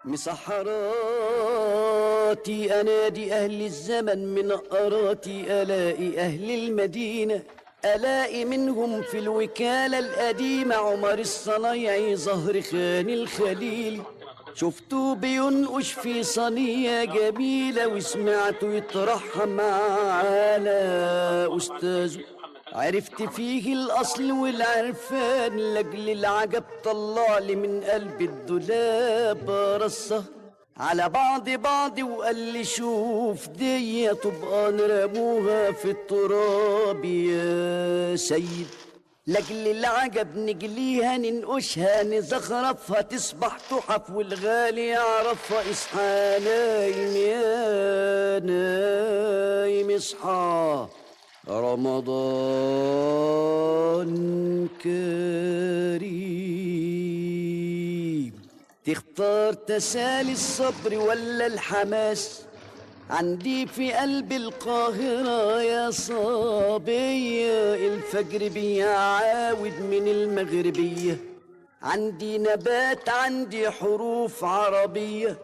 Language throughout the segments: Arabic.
مسحراتي أنادي أهل الزمن من نقراتي، ألاقي أهل المدينة، ألاقي منهم في الوكالة القديمة عمر الصنايعي زهر خان الخليلي. شفته بينقش في صينية جميلة وسمعته يترحم على أستاذه. عرفت فيه الأصل والعرفان، لأجل العجب طلع لي من قلب الدولاب رصة على بعض وقال لي شوف دي طبقان رموها في التراب يا سيد. لأجل العجب نجليها ننقشها نزخرفها تصبح تحف والغالي يعرفها. اصحى نايم يا نايم اصحى، رمضان كريم. تختار تسالي الصبر ولا الحماس؟ عندي في قلب القاهرة يا صبية الفجر بيعاود من المغربية. عندي نبات عندي حروف عربية،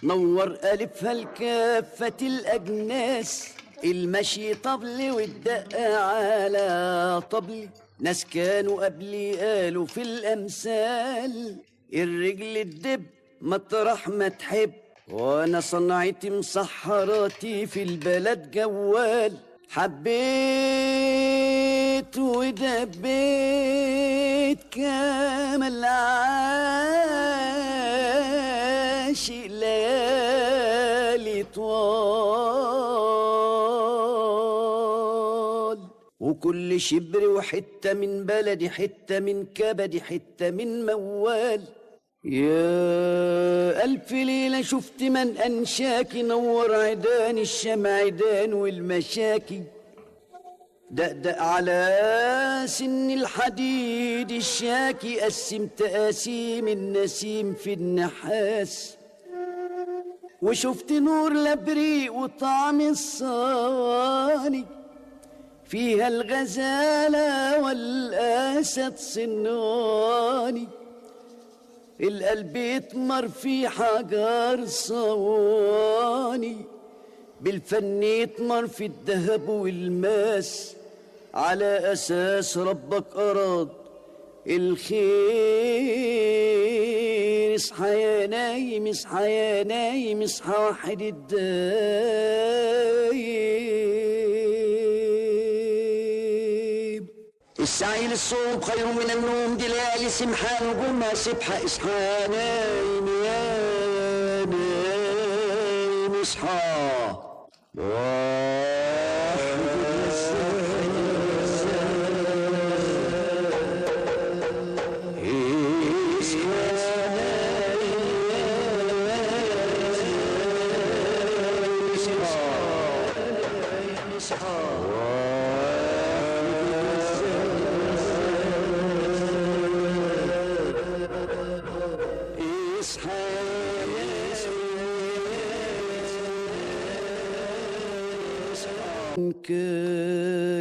نور ألفها لكافة الأجناس. المشي طبل والدق على طبل، ناس كانوا قبلي قالوا في الأمثال الرجل الدب مطرح ما تحب. وانا صنعتي مسحراتي في البلد جوال، حبيت ودبيت كامل عاشق ليالي طوال. وكل شبر وحتة من بلدي، حتة من كبدي، حتة من موال. يا ألف ليلة شفت من أنشاكي، نور عيدان الشمعدان والمشاكي. دقدق على سن الحديد الشاكي، قسمت قاسيم النسيم في النحاس. وشفت نور لبريق وطعم الصواني، فيها الغزالة والأسد صنواني. القلب يتمر في حجر صواني، بالفن يتمر في الذهب والماس. على أساس ربك أراد الخير. اصحى يا نايم اصحى يا نايم اصحى وحد الدايم. السعي للصوم خير من النوم، دي ليالي سمحة نجومها سبحة. اصحى نايم يا نايم اصحى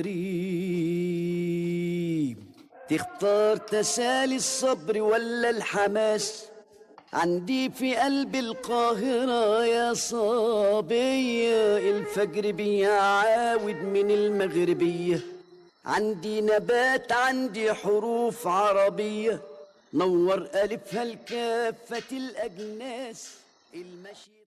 كريم. تختار تسالي الصبر ولا الحماس؟ عندي في قلب القاهرة يا صبية الفجر بيعاود من المغربية. عندي نبات عندي حروف عربية، نور ألفها لكافة الأجناس. المشي